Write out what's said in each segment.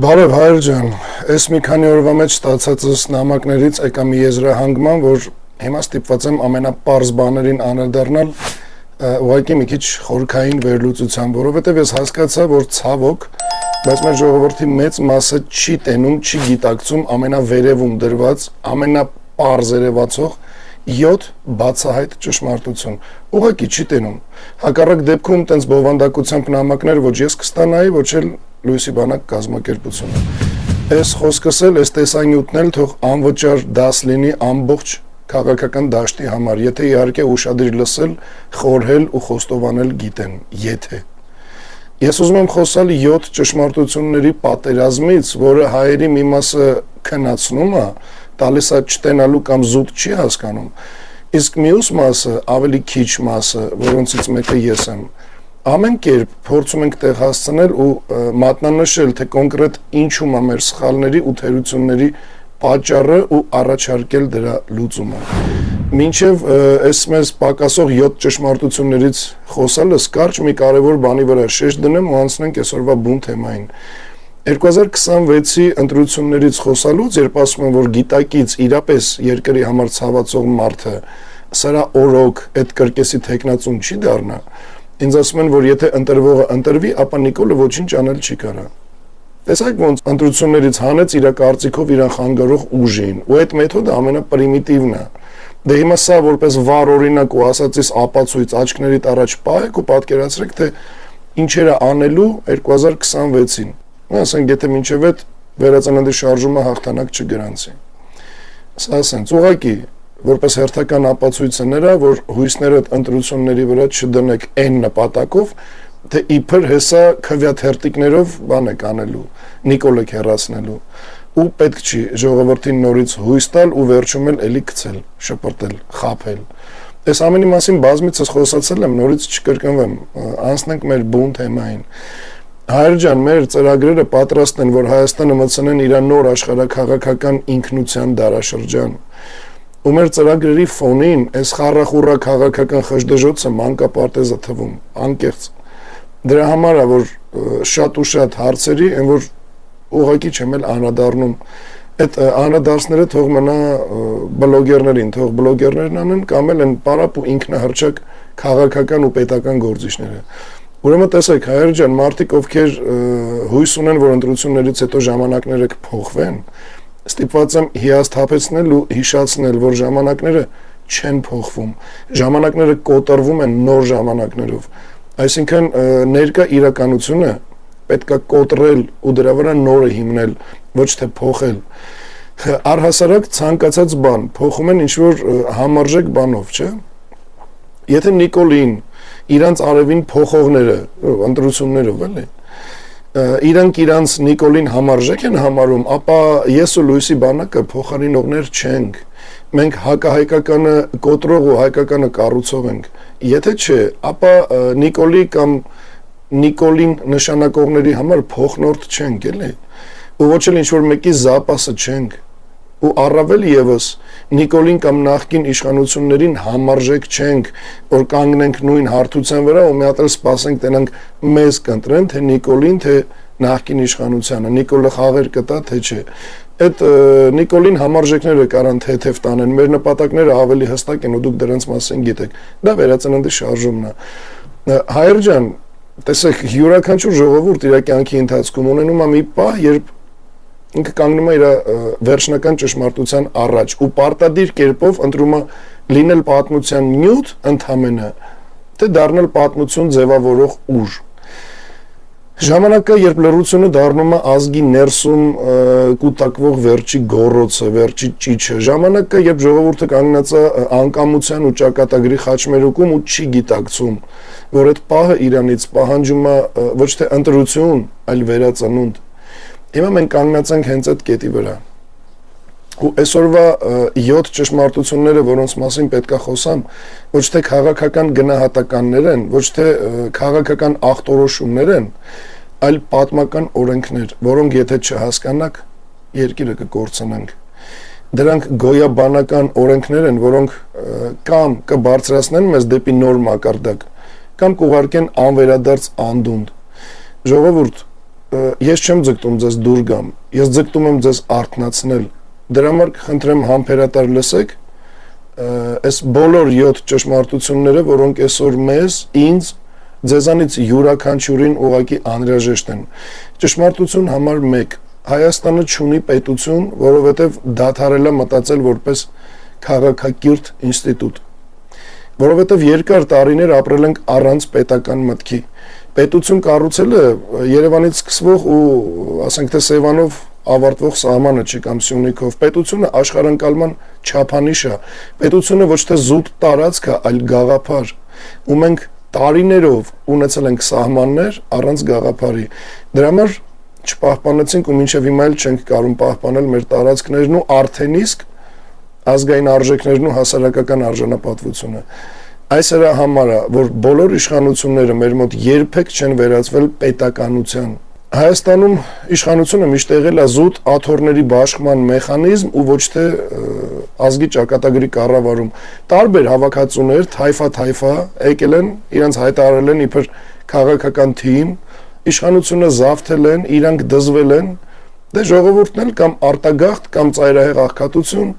Բարև հայր ջան, ես մի քանի օրվա մեջ ստացածս նամակներից եկա մի եզրահանգման, որ հիմա ստիպված եմ ամենապարզ բաներին անդրադառնալ, ուղղակի մի քիչ խորքային վերլուծությամբ, որովհետև ես հասկացա, որ ցավոք, բայց մեր ժողովրդի մեծ մասը չի տենում, չի գիտակցում ամենավերևում դրված, ամենապարզ երևացող 7 բացահայտ ճշմարտություն, ուղղակի չի տենում, հակառակ դեպքում տենց բովանդակությամբ նամակներ ոչ ես կստանայի, ոչ էլ Լույսի բանակ կազմակերպությունը։ Այս խոսքս էլ, այս տեսանյութն էլ թող անվճար դաս լինի ամբողջ քաղաքական դաշտի համար, եթե իհարկե ուշադիր լսել, խորհել ու խոստովանել գիտեն, եթե։ Ես ուզում եմ խոսալ 7 ճշմարտությունների պատերազմից, որը հայերի մի մասը քննացնում է, տալիս է չտենալու կամ զուտ չի հասկանում, իսկ մյուս մասը, ավելի քիչ մասը, որոնցից մեկը ես եմ, ամեն կերպ փորձում ենք տեղ հասցնել ու մատնանշել, թե կոնկրետ ինչում է մեր սխալների ու թերությունների պատճառը ու առաջարկել դրա լուծումը։ Մինչև այս մեզ պակասող 7 ճշմարտություններից խոսալս կարճ մի կարևոր բանի վրա շեշտ դնեմ ու անցնենք այսօրվա բուն թեմային։ 2026-ի ընտրություններից խոսալուց, երբ ասում եմ, որ գիտակից իրապես երկրի համար ցավացող մարդը սրա օրոք այդ կրկեսի թեկնածուն չի դառնա, ինձ ասում են, որ եթե ընտրվողը ընտրվի, ապա Նիկոլը ոչինչ անել չի կարա։ Տեսեք ոնց ընտրություններից հանեց իր կարծիքով իրան խանգարող ուժին, ու այդ մեթոդը ամենապրիմիտիվն է։ Դե հիմա սա որպես վառ օրինակ ու ասածից ապացույց աչքներիդ առաջ պահեք ու պատկերացրեք, թե ինչեր է անելու 2026-ին։ Ասենք, եթե մինչև այդ վերածննդի շարժումը հաղթանակ չգրանցի։ Սա ասենց ուղղակի որպես հերթական ապացույցը նրա, որ հույսներդ ընտրությունների վրա չդնեք այն նպատակով, թե իբր հեսա քվյաթերտիկներով բան եք անելու, Նիկոլ եք հեռացնելու, ու պետք չի ժողովրդին նորից հույս տալ ու վերջում էլ էլի գցել, շպրտել, խաբել։ Այս ամենի մասին բազմիցս խոսացել եմ, նորից չկրկնվեմ, անցնենք մեր բուն թեմային։ Հայր ջան, մեր ծրագրերը պատրաստ են, որ Հայաստանը մտցնեն իր նոր աշխարհաքաղաքական ինքնության դարաշրջան։ Ու մեր ծրագրերի ֆոնին այս խառախուռա քաղաքական խժդժոցը մանկապարտեզը թվում, անկեղծ։ Դրա համար է, որ շատ ու շատ հարցերի, այն որ ուղղակի չեմ էլ անդրադառնում, այդ անդրադարձները թող մնա բլոգերներին, թող բլոգերներն անեն կամ էլ են պարապ ու ինքնահռչակ քաղաքական ու պետական գործիչները։ Ուրեմն տեսեք, հայր ջան, մարդիկ, ովքեր հույս ունեն, որ ընտրություններից հետո ժամանակները կփոխվեն, ստիպված եմ հիասթափեցնել ու հիշացնել, որ ժամանակները չեն փոխվում, ժամանակները կոտրվում են նոր ժամանակներով, այսինքն ներկա իրականությունը պետք է կոտրել ու դրա վրա նորը հիմնել, ոչ թե փոխել, առհասարակ ցանկացած բան փոխում են ինչ-որ համարժեք բանով, չէ՞, եթե Նիկոլին իրանց արևին փոխողները, ընտրություններով էլի, իրանք իրանց Նիկոլին համարժեք են համարում, ապա ես ու Լույսի բանակը փոխարինողներ չենք, մենք հակահայկականը կոտրող ու հայկականը կառուցող ենք, եթե չէ, ապա Նիկոլի կամ Նիկոլին նշանակողների համար փոխնորդ չենք, էլի, ու ոչ էլ ինչ-որ մեկի զապասը չենք, ու առավել ևս Նիկոլին կամ նախկին իշխանություններին համարժեք չենք, որ կանգնենք նույն հարթության վրա ու մի հատ էլ սպասենք տենանք մեզ կընտրեն, թե Նիկոլին, թե նախկին իշխանությանը, Նիկոլը խաղեր կտա, թե չէ։ Այդ Նիկոլին համարժեքները կարան թեթև տանեն, մեր նպատակները ավելի հստակ են ու դուք դրանց մասին գիտեք։ Դա վերածննդի շարժումն է։ Հայր ջան, տեսեք, յուրաքանչյուր ժողովուրդ իր կյանքի ընթացքում ունենում է մի պահ, երբ ինքը կանգնում է իր վերջնական ճշմարտության առաջ ու պարտադիր կերպով ընտրում է լինել պատմության նյութ ընդհանրապես, թե դառնալ պատմություն ձևավորող ուժ։ Ժամանակը, երբ լռությունը դառնում է ազգի ներսում կուտակվող վերջի գոռոցը, վերջի ճիչը, ժամանակը, երբ ժողովուրդը կանգնած է անկամության ու ճակատագրի խաչմերուկում ու չի գիտակցում, որ այդ պահը իրանից պահանջում է ոչ թե ընտրություն, այլ վերածնունդ։ Հիմա մենք կանգնած ենք հենց այդ կետի վրա։ Ու այսօրվա 7 ճշմարտությունները, որոնց մասին պետք է խոսամ, ոչ թե քաղաքական գնահատականներ են, ոչ թե քաղաքական ախտորոշումներ են, այլ պատմական օրենքներ, որոնք եթե չհասկանանք, երկիրը կկորցնենք։ Դրանք գոյաբանական օրենքներ են, որոնք կամ կբարձրացնեն մեզ դեպի նոր մակարդակ, կամ կուղարկեն անվերադարձ անդունդ։ Ժողովուրդ, ես չեմ ձգտում ձեզ դուր գամ, ես ձգտում եմ ձեզ արթնացնել։ Դրա համար խնդրեմ համբերատար լսեք այս բոլոր 7 ճշմարտությունները, որոնք այսօր մեզ, ինձ, ձեզանից յուրաքանչյուրին ուղղակի անհրաժեշտ են։ Ճշմարտություն համար 1. Հայաստանը չունի պետություն, որովհետև դադարել է մտածել որպես քաղաքակիրթ ինստիտուտ։ Որովհետև երկար տարիներ ապրել ենք առանց պետական մտքի։ Պետություն կառուցելը Երևանից սկսվող ու ասենք թե Սևանով ավարտվող սահմանը չի կամ Սյունիքով։ Պետությունը աշխարհընկալման չափանիշ է։ Պետությունը ոչ թե զուտ տարածք է, այլ գաղափար։ Ու մենք տարիներով ունեցել ենք սահմաններ առանց գաղափարի։ Դրա համար չպահպանեցինք ու մինչև հիմա էլ չենք կարող պահպանել մեր տարածքներն ու արդեն իսկ ազգային արժեքներն ու հասարակական արժանապատվությունը։ Այս էրա համար է, որ բոլոր իշխանությունները մեր մոտ երբեք չեն վերածվել պետականության։ Հայաստանում իշխանությունը միշտ եղել է զուտ աթոռների բաշխման մեխանիզմ ու ոչ թե ազգի ճակատագրի կառավարում։ Տարբեր հավաքածուներ, թայֆա եկել են, իրենց հայտարարել են իբր քաղաքական թիմ, իշխանությունը զավթել են, իրանք դզվել են, դե ժողովուրդն էլ կամ արտագաղթ, կամ ծայրահեղ աղքատություն,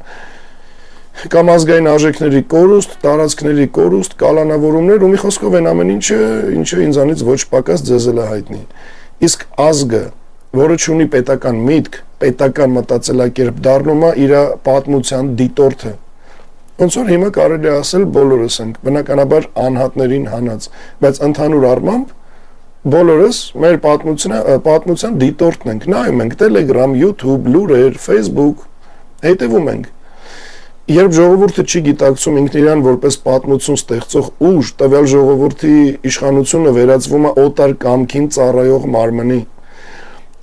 կամ ազգային արժեքների կորուստ, տարածքների կորուստ, կալանավորումներ ու մի խոսքով են ամեն ինչը ինձանից ոչ պակաս ձեզ էլ է հայտնի։ Իսկ ազգը, որը չունի պետական միտք, պետական մտածելակերպ, դառնում է իր պատմության դիտորդը։ Ոնց որ հիմա կարելի է ասել բոլորս ենք, բնականաբար անհատներին հանած, բայց ընդհանուր առմամբ բոլորս մեր պատմության դիտորդն ենք, նայում ենք Telegram, YouTube, լուրեր, Facebook, հետևում ենք։ Երբ ժողովուրդը չի գիտակցում ինքն իրան որպես պատմություն ստեղծող ուժ, տվյալ ժողովրդի իշխանությունը վերածվում է օտար կամքին ծառայող մարմնի։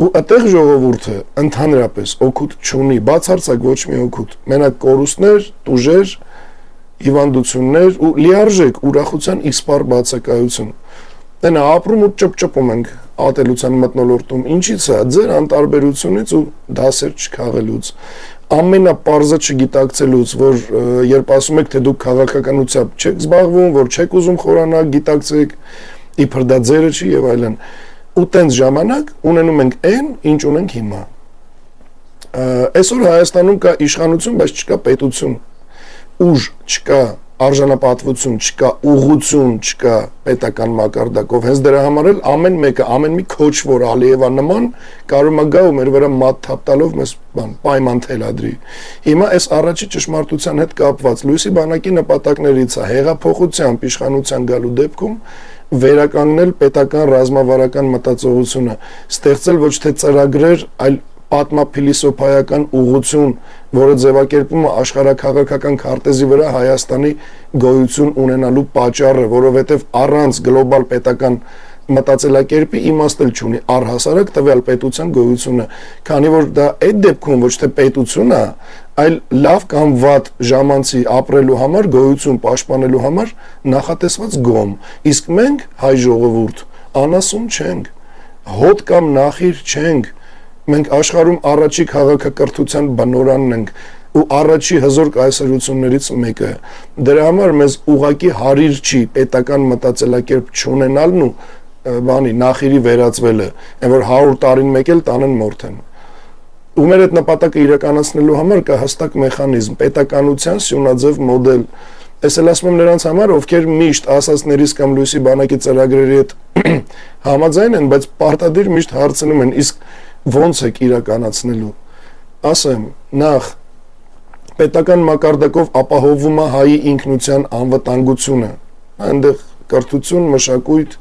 Ու այդտեղ ժողովուրդը ընդհանրապես օգուտ չունի, բացարձակ ոչ մի օգուտ։ Մենակ կորուստներ, տուժեր, հիվանդություններ ու լիարժեք ուրախության իսպառ բացակայություն։ Դենա ապրում ու ճպճպում ենք ատելության մթնոլորտում։ Ինչից է, ձեր անտարբերությունից ու դասեր չքաղելուց, ամենապարզը չգիտակցելուց, որ երբ ասում եք, թե դուք քաղաքականությամբ չեք զբաղվում, որ չեք ուզում խորանալ, գիտակցեք, իբր դա ձերը չի եւ այլն։ Ու տենց ժամանակ ունենում ենք այն, ինչ ունենք հիմա։ Այսօր Հայաստանում կա իշխանություն, բայց չկա պետություն։ Ուժ չկա, արժանապատվություն չկա, ուղղություն չկա պետական մակարդակով։ Հենց դրա համար էլ ամեն մեկը, ամեն մի քոչվոր Ալիևա նման կարող է գա ու մեր վրա մատ թափ տալով մեզ պայման թելադրի։ Հիմա այս առաջի ճշմարտության հետ կապված Լույսի բանակի նպատակներից է հեղափոխությամբ իշխանության գալու դեպքում վերականգնել պետական ռազմավարական մտածողությունը, ստեղծել ոչ թե ծրագրեր, այլ պատմափիլիսոփայական ուղղություն, որը ձևակերպում է աշխարհաքաղաքական քարտեզի վրա Հայաստանի գոյություն ունենալու պատճառը, որովհետև առանց գլոբալ պետական մտածելակերպի իմաստ չունի առհասարակ տվյալ պետության գոյությունը, քանի որ դա այդ դեպքում ոչ թե պետություն է, այլ լավ կամ վատ ժամանցի ապրելու համար, գոյություն պաշտպանելու համար նախատեսված գոմ։ Իսկ մենք հայ ժողովուրդ անասուն չենք, հոտ կամ նախիր չենք, մենք աշխարհում առաջի քաղաքակրթության բնորանն ենք ու առաջի հզոր կայսրություններից մեկը։ Դրա համար մեզ ուղակի հարիր չի պետական մտածելակերպ չունենալն ու բանի նախիրի վերածվելը, այն որ 100 տարին մեկ էլ տանեն մորթեն։ Ու մեր այդ նպատակը իրականացնելու համար կա հստակ մեխանիզմ, պետականության սյունաձև մոդել։ Ես էլ ասում եմ նրանց համար, ովքեր միշտ ասածներից կամ Լույսի բանակի ծրագրերի հետ համաձայն են, բայց պարտադիր միշտ հարցնում են, իսկ ո՞նց եք իրականացնելու։ Ասեմ, նախ պետական մակարդակով ապահովում է հայի ինքնության անվտանգությունը։ Այնտեղ կրթություն, մշակույթ,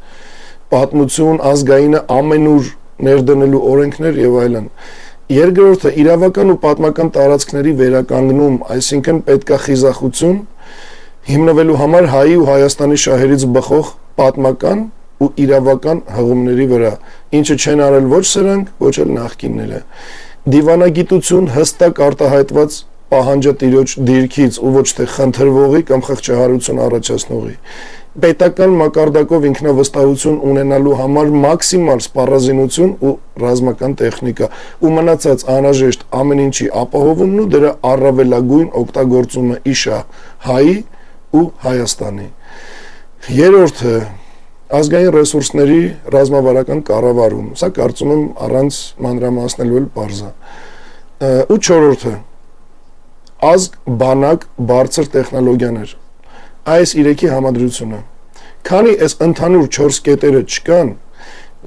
պատմություն, ազգայինը ամենուր ներդնելու օրենքներ եւ այլն։ Երկրորդը իրավական ու պատմական տարածքների վերականգնում, այսինքն պետքա խիզախություն հիմնվելու համար հայի ու Հայաստանի շահերից բխող պատմական ու իրավական հղումների վրա, ինչը չեն արել ոչ սրանք, ոչ էլ նախկինները։ Դիվանագիտություն հստակ արտահայտված պահանջատիրոջ դիրքից ու ոչ թե խնդրվողի կամ խղճահարություն առաջացնողի։ Պետական մակարդակով ինքնավստահություն ունենալու համար մաքսիմալ սպառազինություն ու ռազմական տեխնիկա ու մնացած անհրաժեշտ ամեն ինչի ապահովումն ու դրա առավելագույն օգտագործումը իշա հայի ու Հայաստանի։ Երրորդը ազգային ռեսուրսների ռազմավարական կառավարում, սա կարծում եմ առանց մանրամասնելու էլ պարզ է։ Ու չորրորդը ազգ, բանակ, բարձր տեխնոլոգիաներ։ Այս 3-ի համադրությունը։ Քանի այս ընդհանուր 4 կետերը չկան,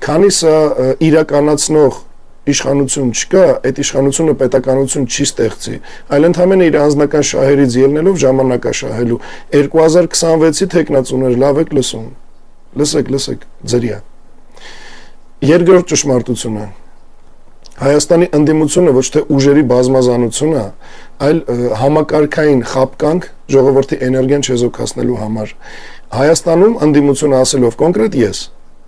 քանի սա իրականացնող իշխանություն չկա, այդ իշխանությունը պետականություն չի ստեղծի, այլ ընդհանրապես իր անձնական շահերից ելնելով ժամանակաշահելու 2026-ի տեխնացուներ լավ եք լսում։ Լսեք, ձրիա։ Երկրորդ ճշմարտությունը։ Հայաստանի ընդդիմությունը ոչ թե ուժերի բազմազանություն է, այլ համակարգային խապկանք ժողովրդի էներգիան չեզոքացնելու համար։ Հայաստանում ընդդիմությունը ասելով կոնկրետ ես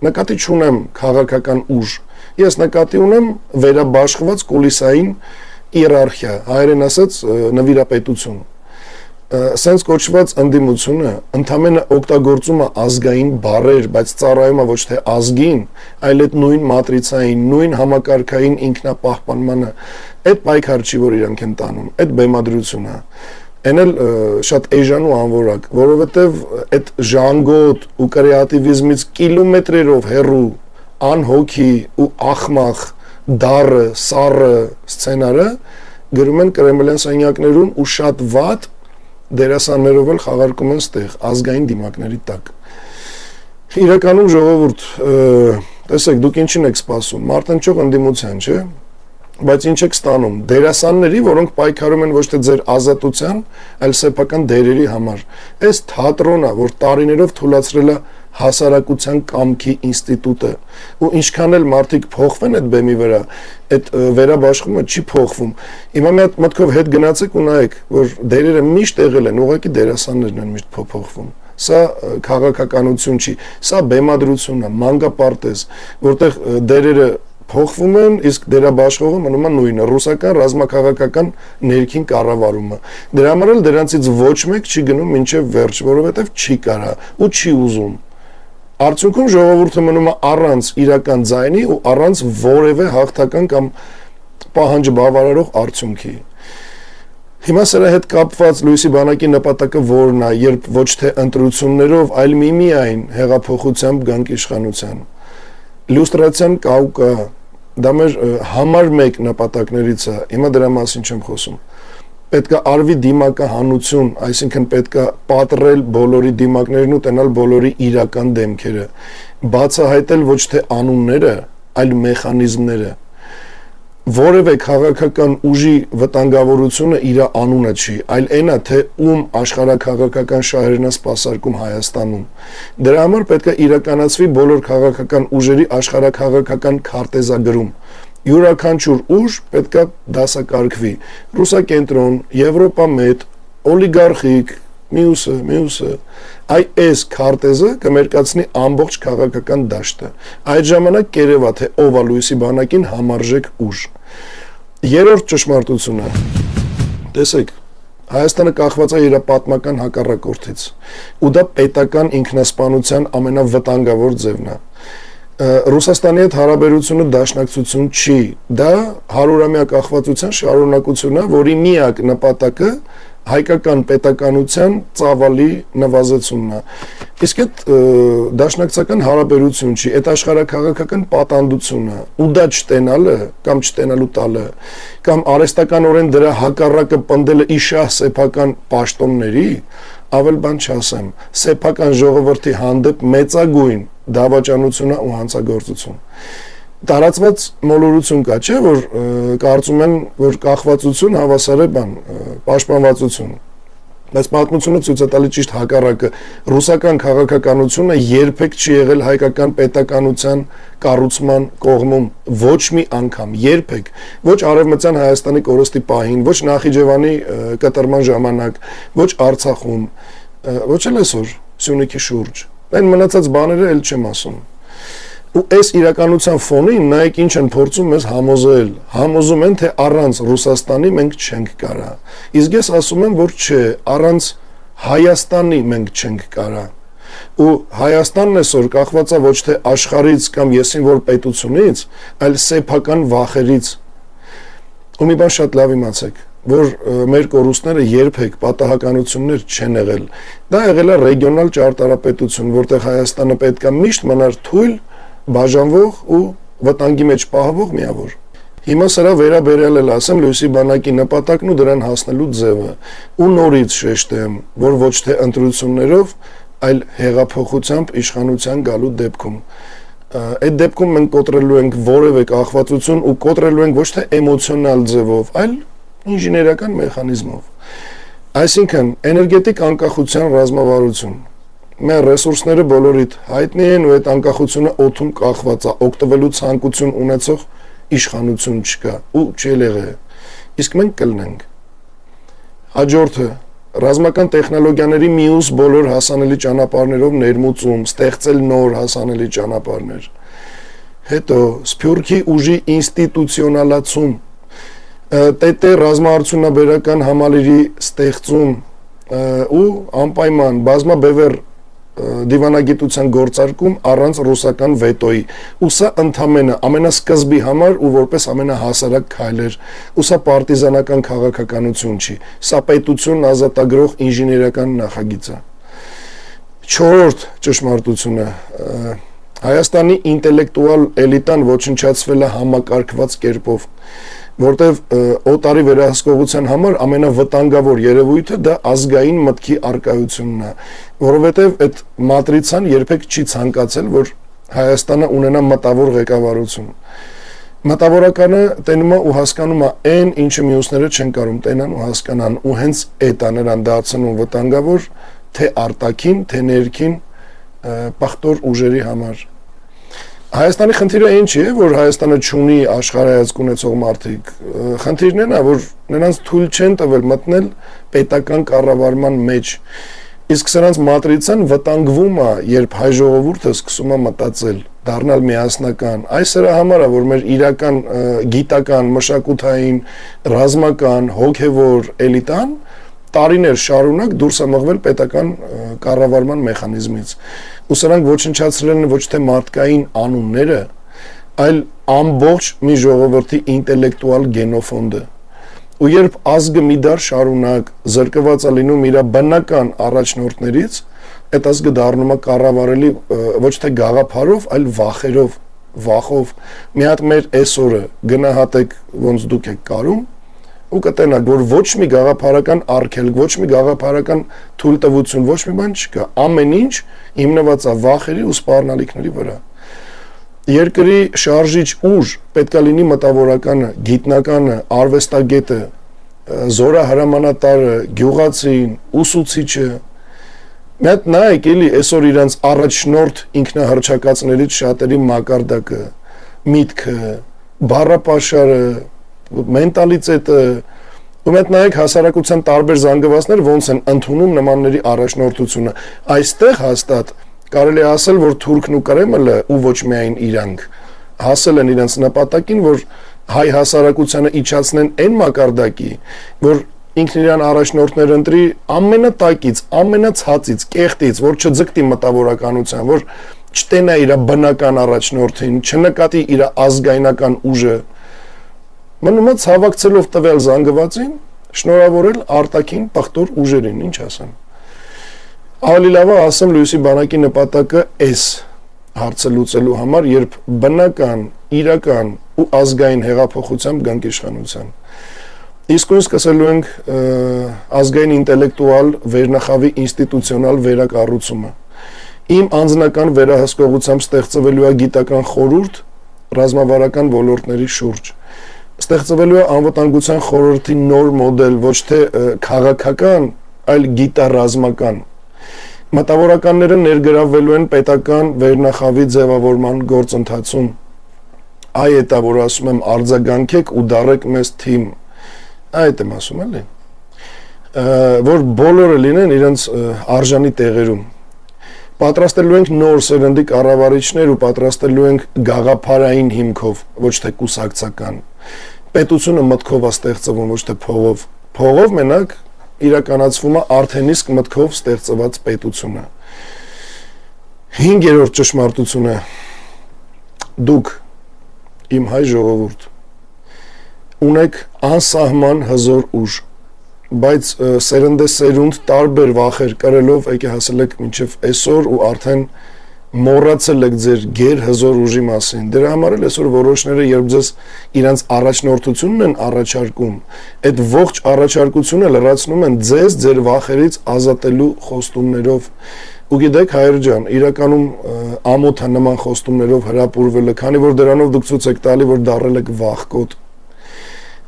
նկատի չունեմ քաղաքական ուժ, ես նկատի ունեմ վերաբաշխված կուլիսային իերարխիա, հայերեն ասած նվիրապետություն։ Սենց կոչված ընդդիմությունը ընդամենը օգտագործում է ազգային բառեր, բայց ծառայում է ոչ թե ազգին, այլ այդ նույն մատրիցային, նույն համակարգային ինքնապահպանմանը, այդ պայքար չի, որ իրանք են տանում, այդ բեմադրությունն է։ Այն էլ շատ էժան ու անորակ, որովհետև այդ ժանգոտ ու կրեատիվիզմից կիլոմետրերով հեռու անհոգի ու ախմախ դառը, սառը սցենարը գրում են կրեմլյան սենյակներում ու շատ վատ դերասաններով էլ խաղարկում են ստեղ ազգային դիմակների տակ։ Իրականում ժողովուրդ, տեսեք, դուք ինչին եք սպասում, մարտնչող ընդդիմության, չէ՞, բայց ինչ եք ստանում, դերասանների, որոնք պայքարում են ոչ թե ձեր ազատության, այլ սեփական դերերի համար։ Այս թատրոնը, որ տարիներով թուլացրել է հասարակության կամքի ինստիտուտը, ու ինչքան էլ մարդիկ փոխվեն այդ բեմի վրա, այդ վերաբաշխումը չի փոխվում։ Հիմա մի հատ մտքով հետ գնացեք ու նայեք, որ դերերը միշտ եղել են, ուղղակի դերասաններն են միշտ փոխվում։ Սա քաղաքականություն չի, սա բեմադրություն է, մանկապարտեզ, որտեղ դերերը փոխվում են, իսկ դերաբաշխողը մնում է նույնը, ռուսական ռազմաքաղաքական ներքին կառավարումը։ Դրա համար էլ դրանցից ոչ մեկ չի գնում մինչև վերջ, որովհետև չի կարա ու չի ուզում։ Արդյունքում ժողովուրդը մնում է առանց իրական ձայնի ու առանց որևէ հաղթական կամ պահանջը բավարարող արդյունքի։ Հիմա սրա հետ կապված Լուիսի բանակի նպատակը որն է, երբ ոչ թե ընտրություններով, այլ միմիայն հեղափոխությամբ գանք իշխանության։ Լյուստրացիան կաուկա, դա մեր համար մեկ նպատակներից է, հիմա դրա մասին չեմ խոսում։ Պետք է արվի դիմակահանություն, այսինքն պետք է պատռել բոլորի դիմակներն ու տենալ բոլորի իրական դեմքերը, բացահայտել ոչ թե անունները, այլ մեխանիզմները։ Որևէ քաղաքական ուժի վտանգավորությունը իր անունը չի, այլ այնա, թե ում աշխարհաքաղաքական շահերն է սպասարկում Հայաստանում։ Դրա համար պետք է իրականացվի բոլոր քաղաքական ուժերի աշխարհաքաղաքական քարտեզագրում։ Յուրաքանչյուր ուժ պետք է դասակարգվի։ Ռուսակենտրոն, Եվրոպամետ, օլիգարխիկ, մյուսը, այս քարտեզը կմերկացնի ամբողջ քաղաքական դաշտը։ Այդ ժամանակ կերևա, թե ով է Լուիսի բանակին համարժեք ուժ։ Երրորդ ճշմարտությունը։ Տեսեք, Հայաստանը կախված է իր պատմական հակառակորդից, ու դա պետական ինքնասպանության ամենավտանգավոր ձևն է։ Ռուսաստանի հետ հարաբերությունը դաշնակցություն չի, դա 100-ամյա կախվածության շարունակությունն է, որի միակ նպատակը հայկական պետականության ծավալի նվազեցումն է։ Իսկ այդ դաշնակցական հարաբերություն չի, այդ աշխարհաքաղաքական պատանդությունը, ու դա չտենալը կամ չտենալու տալը, կամ արհեստականորեն դրա հակառակը պնդելը իշահ սեփական պաշտոնների, ավել բան չասեմ, սեփական ժողովրդի հանդեպ մեծագույն դավաճանություն ու հանցագործություն։ Տարածված մոլորություն կա, չէ, որ կարծում են, որ կախվածություն հավասար է բան, պաշտպանվածություն։ Բայց պատմությունը ցույց է տալիս ճիշտ հակառակը։ Ռուսական քաղաքականությունը երբեք չի եղել հայկական պետականության կառուցման կողմում, ոչ մի անգամ, երբեք, ոչ Արևմտյան Հայաստանի կորստի պահին, ոչ Նախիջևանի կտրման ժամանակ, ոչ Արցախում, ոչ էլ այսօր Սյունիքի շուրջ։ Այն մնացած բաները էլ չեմ ասում։ Ու այս իրականության ֆոնին նայեք ինչ են փորձում մեզ համոզել։ Համոզում են, թե առանց Ռուսաստանի մենք չենք կարա։ Իսկ ես ասում եմ, որ չէ, առանց Հայաստանի մենք չենք կարա։ Ու Հայաստանն այսօր կախված է ոչ թե աշխարհից կամ եսին-որ պետությունից, այլ սեփական վախերից։ Ու մի բան շատ լավ իմացեք։ որ մեր կորուստները երբեք պատահականություններ չեն եղել։ Դա եղել է ռեգիոնալ ճարտարապետություն, որտեղ Հայաստանը պետք է միշտ մնար թույլ, բաժանվող ու վտանգի մեջ պահվող միավոր։ Հիմա սրա վերաբերել էլ ասեմ Լույսի բանակի նպատակն ու դրան հասնելու ձևը։ Ու նորից շեշտեմ, որ ոչ թե ընտրություններով, այլ հեղափոխությամբ իշխանության գալու դեպքում։ Այդ դեպքում մենք կոտրելու ենք որևէ կախվածություն ու կոտրելու ենք ոչ թե էմոցիոնալ ձևով, այլ ինժեներական մեխանիզմով։ Այսինքն էներգետիկ անկախության ռազմավարություն։ Մեր ռեսուրսները բոլորիդ հայտնի են ու այդ անկախությունը օդում կախված է, օգտվելու ցանկություն ունեցող իշխանություն չկա ու չելեղե։ Իսկ մենք կլնենք։ Հաջորդը ռազմական տեխնոլոգիաների մյուս բոլոր հասանելի ճանապարհներով ներմուծում, ստեղծել նոր հասանելի ճանապարհներ։ Հետո Սփյուռքի ուժի ինստիտուցիոնալացում, ՏՏ ռազմաարդյունաբերական համալիրի ստեղծում ու անպայման բազմաբևեռ դիվանագիտության գործարկում առանց ռուսական վետոյի։ Ու սա ընդամենը ամենասկզբի համար ու որպես ամենահասարակ քայլ էր։ Ու սա պարտիզանական քաղաքականություն չի։ Սա պետություն ազատագրող ինժեներական նախագիծ է։ Չորրորդ ճշմարտությունը Հայաստանի ինտելեկտուալ էլիտան ոչնչացվել է համակարգված կերպով, որտեվ օտարի վերահսկողության համար ամենավտանգավոր երևույթը դա ազգային մտքի արկայությունն է, որովհետև այդ մատրիցան երբեք չի ցանկացել, որ Հայաստանը ունենա մտավոր ղեկավարություն։ Մտավորականը տենում է ու հասկանում է այն, ինչը մյուսները չեն կարող տենան ու հասկանան, ու հենց այդ է նրան դարձնում վտանգավոր թե արտաքին, թե ներքին պախտոր ուժերի համար։ Հայաստանի խնդիրը այն չի, որ Հայաստանը չունի աշխարհայացք ունեցող մարդիկ։ Խնդիրն այն է, որ նրանց թույլ չեն տվել մտնել պետական կառավարման մեջ։ Իսկ սրանց մատրիցան վտանգվում է, երբ հայ ժողովուրդը սկսում է մտածել, դառնալ միասնական։ Այս սրա համար է, որ մեր իրական գիտական, մշակութային, ռազմական, հոգևոր էլիտան տարիներ շարունակ դուրս է մղվել պետական կառավարման մեխանիզմից։ Ու սրանք ոչնչացրել են ոչ թե մարդկային անունները, այլ ամբողջ մի ժողովրդի ինտելեկտուալ գենոֆոնդը։ Ու երբ ազգը մի դար շարունակ զրկված է լինում իր բնական առաջնորդներից, այդ ազգը դառնում է կառավարելի ոչ թե գաղափարով, այլ վախով։ Մի հատ մեր այսօրը գնահատեք ոնց դուք եք կարում ու կտենաք, որ ոչ մի գաղափարական արգելք, ոչ մի գաղափարական թույլտվություն, ոչ մի բան չկա։ Ամեն ինչ հիմնված է վախերի ու սպառնալիքների վրա։ Երկրի շարժիչ ուժ պետք է լինի մտավորականը, գիտնականը, արվեստագետը, զորահրամանատարը, գյուղացին, ուսուցիչը։ Մի հատ նայեք էլի այսօր իրանց առաջնորդ ինքնահռչակացներից շատերի մակարդակը, միտքը, բառապաշարը, մենտալիտետը, ու մենք նայեք հասարակության տարբեր զանգվածներ ոնց են ընդունում նմանների առաջնորդությունը։ Այստեղ հաստատ կարելի է ասել, որ Թուրքն ու Կրեմլը ու ոչ միայն իրանք հասել են իրենց նպատակին, որ հայ հասարակությանը իջացնեն այն մակարդակի, որ ինքն իրան առաջնորդներ ընտրի ամենատակից, ամենացածից, կեղտից, որ չձգտի մտավորականության, որ չտենա իր բնական առաջնորդին, չնկատի իր ազգայնական ուժը, մնում է ցավակցելով տվյալ զանգվածին, շնորհավորել արտաքին պախտոր ուժերին, ինչ ասեմ։ Ավելի լավ է ասեմ Լույսի բանակի նպատակը էս հարցը լուծելու համար, երբ բնական, իրական ու ազգային հեղափոխությամբ գանք իշխանության։ Իսկույն սկսելու ենք ազգային ինտելեկտուալ վերնախավի ինստիտուցիոնալ վերակառուցումը։ Իմ անձնական վերահսկողությամբ ստեղծվելու է գիտական խորհուրդ ռազմավարական ոլորտների շուրջ։ Ստեղծվելու է անվտանգության խորհրդի նոր մոդել, ոչ թե քաղաքական, այլ գիտառազմական։ Մտավորականները ներգրավվելու են պետական վերնախավի ձևավորման գործընթացում։ Այդ է, որ ասում եմ, արձագանքեք ու դառեք մեզ թիմ։ Այդ եմ ասում էլի։ Որ բոլորը լինեն իրենց արժանի տեղերում։ Պատրաստելու ենք նոր սերնդի կառավարիչներ ու պատրաստելու ենք գաղափարային հիմքով, ոչ թե կուսակցական։ Պետությունը մտքով է ստեղծվում, ոչ թե փողով։ Փողով մենակ իրականացվում է արդեն իսկ մտքով ստեղծված պետությունը։ 5-րդ ճշմարտությունը։ Դուք իմ հայ ժողովուրդ ունեք անսահման հզոր ուժ, բայց սերնդեսերունդ տարբեր վախեր կրելով եկե հասել եք մինչև այսօր ու արդեն մոռացել եք ձեր գեր հզոր ուժի մասին։ Դրա համար էլ այսօր որոշները երբ ձեզ իրանց առաջնորդությունն են առաջարկում, այդ ողջ առաջարկությունը լրացնում են ձեզ ձեր վախերից ազատելու խոստումներով։ Ու գիտեք հայր ջան, իրականում ամոթ է նման խոստումներով հրապուրվելը, քանի որ դրանով դուք ցույց եք տալի, որ դառել եք վախկոտ։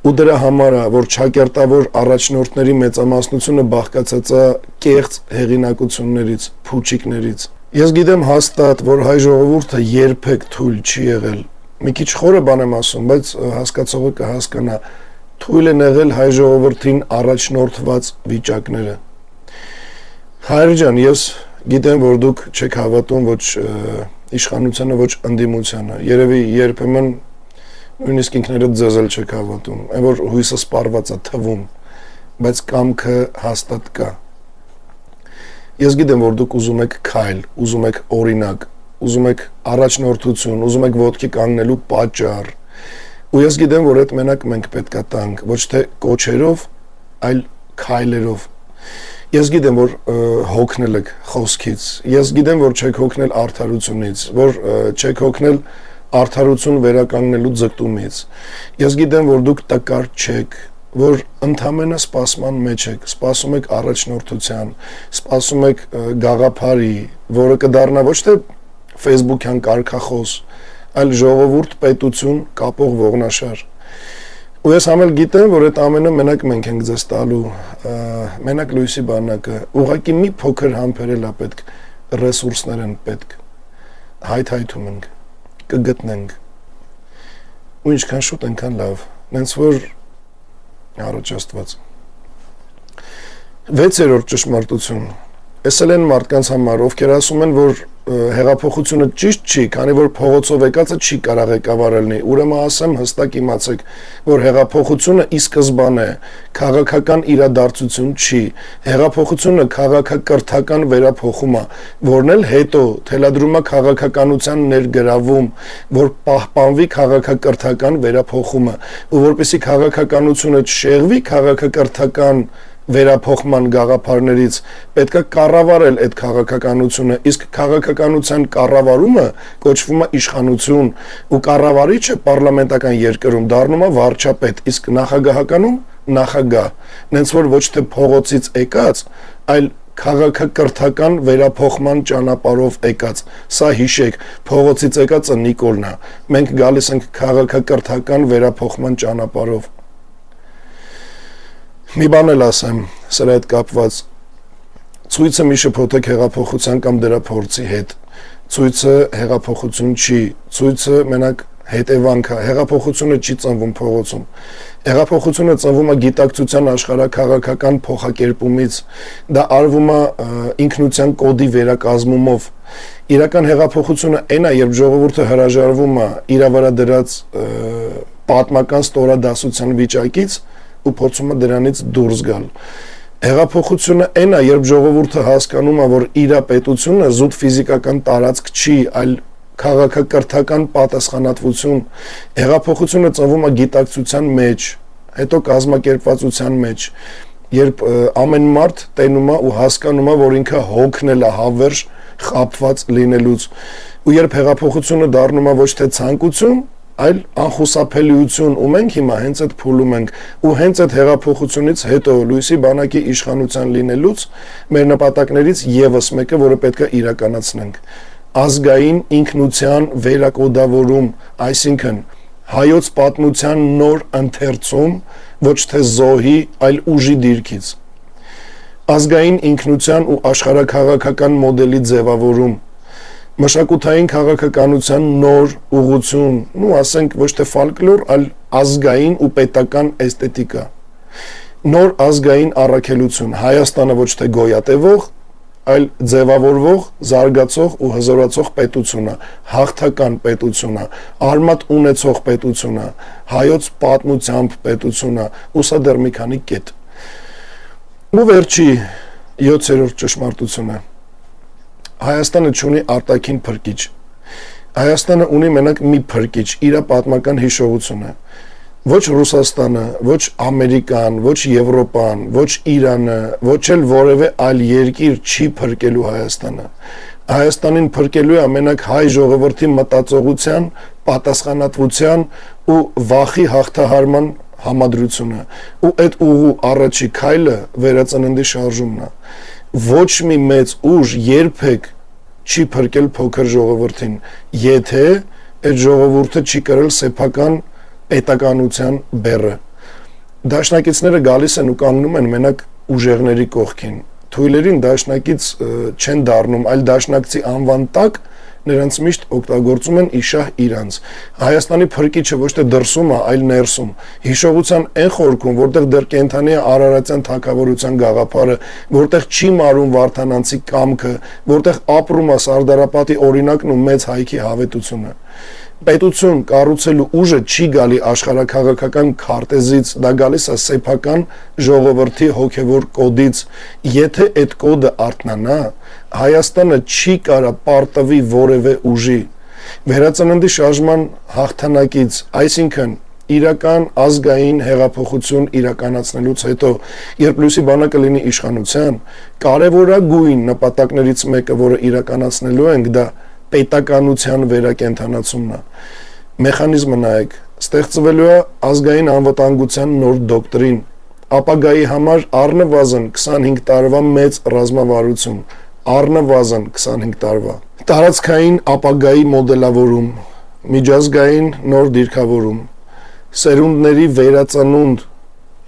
Ու դրա համար է, որ ճակերտավոր առաջնորդների մեծամասնությունը բաղկացած է կեղծ հեղինակություններից, փուչիկներից։ Ես գիտեմ հաստատ, որ հայ ժողովուրդը երբեք թույլ չի եղել։ Մի քիչ խորը բան եմ ասում, բայց հասկացողը կհասկանա, թույլ են եղել հայ ժողովրդին առաջնորդված վիճակները։ Հայր ջան, ես գիտեմ, որ դուք չեք հավատում ոչ իշխանությանը, ոչ ընդդիմությանը։ Երևի երբեմն նույնիսկ ինքներդ ձեզ էլ չեք հավատում, այն որ հույսը սպառված է թվում, բայց կամքը հաստատ կա։ Ես գիտեմ, որ դուք ուզում եք քայլ, ուզում եք օրինակ, ուզում եք առաջնորդություն, ուզում եք ոտքի կանգնելու պատճառ։ Ու ես գիտեմ, որ այդ մենակ մենք պետք է տանք, ոչ թե կոչերով, այլ քայլերով։ Ես գիտեմ, որ հոգնել եք խոսքից, ես գիտեմ, որ չեք հոգնել արդարությունից, որ չեք հոգնել արդարություն վերականգնելու ձգտումից։ Ես գիտեմ, որ դուք տկար չեք, որ ընդհանրապես սպասման մեջ եք, սպասում եք առաջնորդության, սպասում եք գաղափարի, որը կդառնա ոչ թե Facebook-յան կարգախոս, այլ ժողովուրդ պետություն կապող ողնաշար։ Ու ես համել գիտեմ, որ այդ ամենը մենակ մենք ենք ձեզ տալու, մենակ լույսի բանակը, ուղղակի մի փոքր համբերել է պետք, ռեսուրսներ են պետք, հայթայթում ենք, կգտնենք, ու ինչքան շուտ ենքան լավ, նենց որ առաջ Աստված։ 6-րդ ճշմարտություն, ես էլ են մարդկանց համար, ովքեր ասում են, որ հեղափոխությունը ճիշտ չի, քանի որ փողոցով եկածը չի կարող ղեկավարել լինի, ուրեմն ասեմ հստակ իմացեք, որ հեղափոխությունը ի սկզբանե քաղաքական իրադարձություն չի, հեղափոխությունը քաղաքակրթական վերափոխում է, որն էլ հետո թելադրում է քաղաքականության ներգրավում, որ պահպանվի քաղաքակրթական վերափոխումը, ու որպեսզի քաղաքականությունը չշեղվի քաղաքակրթական վերափոխման գաղափարներից պետք է կառավարել այդ քաղաքականությունը, իսկ քաղաքականության կառավարումը կոչվում է իշխանություն, ու կառավարիչը պարլամենտական երկրում դառնում է վարչապետ, իսկ նախագահականում նախագահ, նենց որ ոչ թե փողոցից եկած, այլ քաղաքակրթական վերափոխման ճանապարհով եկած։ Սա հիշեք, փողոցից եկածը Նիկոլն է, մենք գալիս ենք քաղաքակրթական վերափոխման ճանապարհով։ Մի բան էլ ասեմ, սրա հետ կապված, ցույցը մի շփոթեք հեղափոխության կամ դրա փորձի հետ, ցույցը հեղափոխություն չի, ցույցը մենակ հետևանք է, հեղափոխությունը չի ծնվում փողոցում, հեղափոխությունը ծնվում է գիտակցության աշխարհաքաղաքական փոխակերպումից, դա արվում է ինքնության կոդի վերակազմումով, իրական հեղափոխությունը այն է, երբ ժողովուրդը հրաժարվում է իր վրա դրած պատմական ստորադասության վիճակից ու փորձում է դրանից դուրս գալ։ Հեղափոխությունը այն է, երբ ժողովուրդը հասկանում է, որ իր պետությունը զուտ ֆիզիկական տարածք չի, այլ քաղաքակրթական պատասխանատվություն։ Հեղափոխությունը ծնվում է գիտակցության մեջ, հետո կազմակերպվածության մեջ, երբ ամեն մարդ տենում է ու հասկանում է, որ ինքը հոգնել է հավերժ խաբված լինելուց, ու երբ հեղափոխությունը դառնում է ոչ թե ցանկություն, այլ անխուսափելիություն, ու մենք հիմա հենց այդ փուլում ենք, ու հենց այդ հեղափոխությունից հետո լույսի բանակի իշխանության լինելուց մեր նպատակներից եւս մեկը, որը պետք է իրականացնենք, ազգային ինքնության վերակոդավորում, այսինքն հայոց պատմության նոր ընթերցում, ոչ թե զոհի, այլ ուժի դիրքից, ազգային ինքնության ու աշխարհաքաղաքական մոդելի ձևավորում, մշակութային քաղաքականության նոր ուղղություն, ու ասենք ոչ թե ֆոլկլոր, այլ ազգային ու պետական էսթետիկա, նոր ազգային առաքելություն, Հայաստանը ոչ թե գոյատևող, այլ ձևավորվող, զարգացող ու հզորացող պետություն է, հաղթական պետություն է, արմատ ունեցող պետություն է, հայոց պատմությամբ պետություն է, ու սա դեռ մի քանի կետ։ Ու վերջի 7-րդ ճշմարտությունը։ Հայաստանը չունի արտաքին փրկիչ, Հայաստանը ունի մենակ մի փրկիչ, իր պատմական հիշողությունը, Ոչ Ռուսաստանը, ոչ Ամերիկան, ոչ Եվրոպան, ոչ Իրանը, ոչ էլ որևէ այլ երկիր չի փրկելու Հայաստանը։ Հայաստանին փրկելու է ամենակ հայ ժողովրդի մտածողության, պատասխանատվության ու վախի հաղթահարման համադրությունը։ Ու այդ ուղու առաջի քայլը վերածննդի շարժումն է։ Ոչ մի մեծ ուժ երբեք չի փրկել փոքր ժողովրդին, եթե այդ ժողովուրդը չի կրել սեփական պետականության բեռը։ Դաշնակիցները գալիս են ու կանգնում են մենակ ուժեղների կողքին։ Թույլերին դաշնակից չեն դառնում, այլ դաշնակցի անվան տակ նրանց միշտ օգտագործում են իշահ իրանց։ Հայաստանի փրկիչը ոչ թե դրսում է, այլ ներսում։ Հիշողության այն խորքում, որտեղ դեռ կենթանի է Արարատյան թագավորության գաղափարը, որտեղ չի մարում Վարդանանցի կամքը, որտեղ ապրում է Սարդարապատի օրինակն ու մեծ հայքի հավետությունը։ Պետություն կառուցելու ուժը չի գալի աշխարհաքաղաքական քարտեզից, դա գալիս է սեփական ժողովրդի հոգևոր կոդից։ Եթե այդ կոդը արթնանա, Հայաստանը չի կարա պարտվի որևէ ուժի։ Վերածննդի շարժման հաղթանակից, այսինքն իրական ազգային հեղափոխություն իրականացնելուց հետո, երբ լույսի բանակը լինի իշխանության, կարևորագույն նպատակներից մեկը, որը իրականացնելու ենք, դա պետականության վերակենդանացումն է։ Մեխանիզմը նայեք, ստեղծվելու է ազգային անվտանգության նոր դոկտրին, ապագայի համար առնվազն 25 տարվա մեծ ռազմավարություն, առնվազն 25 տարվա, տարածքային ապագայի մոդելավորում, միջազգային նոր դիրքավորում, սերունդների վերածնունդ,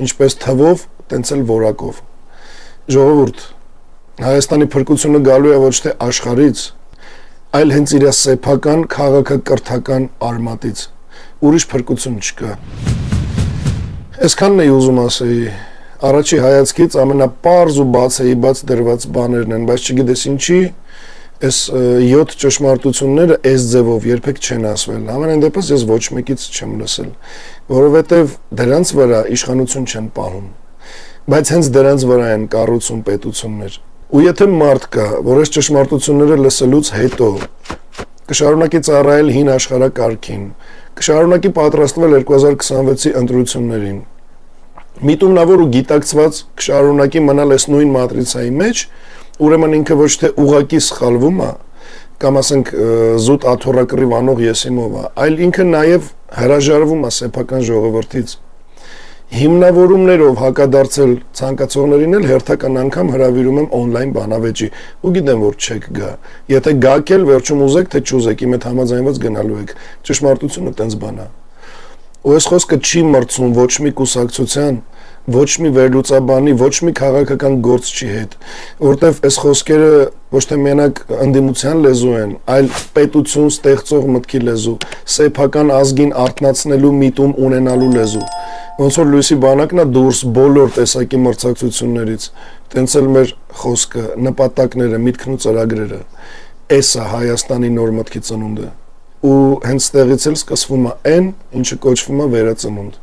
ինչպես թվով, տենց էլ որակով։ Ժողովուրդ, Հայաստանի փրկությունը գալու է ոչ թե աշխարհից, այլ հենց իր սեփական քաղաքակրթական արմատից, ուրիշ փրկություն չկա։ Այսքանն էի ուզում ասեի, առաջի հայացքից ամենապարզ ու բացեիբաց դրված բաներն են, բայց չգիտես ինչի, այս 7 ճշմարտությունները այս ձևով երբեք չեն ասվել, համենայն դեպս ես ոչ մեկից չեմ լսել, որովհետև դրանց վրա իշխանություն չեն պահում, բայց հենց դրանց վրա են կառուցում պետություններ։ Ու եթե մարդ կա, որ այս ճշմարտությունները լսելուց հետո կշարունակի ծառայել հին աշխարհակարգին, կշարունակի պատրաստվել 2026-ի ընտրություններին, միտումնավոր ու գիտակցված կշարունակի մնալ այս նույն մատրիցայի մեջ, ուրեմն ինքը ոչ թե ուղակի սխալվում է, կամ ասենք զուտ աթոռակռիվ անող եսիմով է, այլ ինքը նաև հրաժարվում է սեփական ժողովրդից։ Հիմնավորումներով հակադարձել ցանկացողներին էլ հերթական անգամ հրավիրում եմ on-line բանավեճի ու գիտեմ որ չեք գա։ Եթե գաք էլ վերջում ուզեք թե չուզեք, իմ հետ համաձայնված գնալու եք։ Ճշմարտությունը տենց բան է։ Ու այս խոսքը չի մրցում ոչ մի կուսակցության, ոչ մի վերլուծաբանի, ոչ մի քաղաքական գործչի հետ, որտեվ այս խոսքերը ոչ թե մենակ ընդդիմության լեզու են, այլ պետություն ստեղծող մտքի լեզու, սեփական ազգին արթնացնելու միտում ունենալու լեզու։ Ոնց որ լույսի բանակն է դուրս բոլոր տեսակի մրցակցություններից, տենց էլ մեր խոսքը, նպատակները, միտքն ու ծրագրերը, էս է Հայաստանի նոր մտքի ծնունդը։ Ու հենց տեղից էլ սկսվում է այն, ինչը կոչվում է վերածնունդ։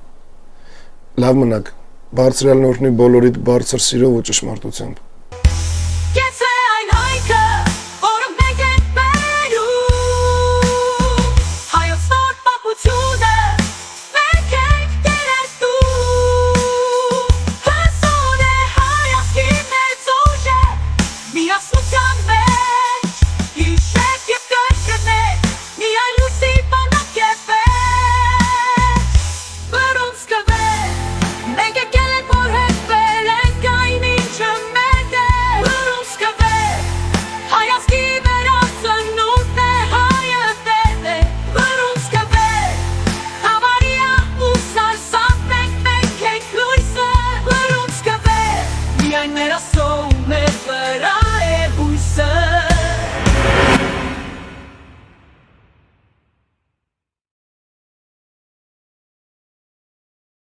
Լավ մնաք, բարձրյալ նորհնի բոլորիդ բարձր սիրով ու ճշմարտությամբ։ Mera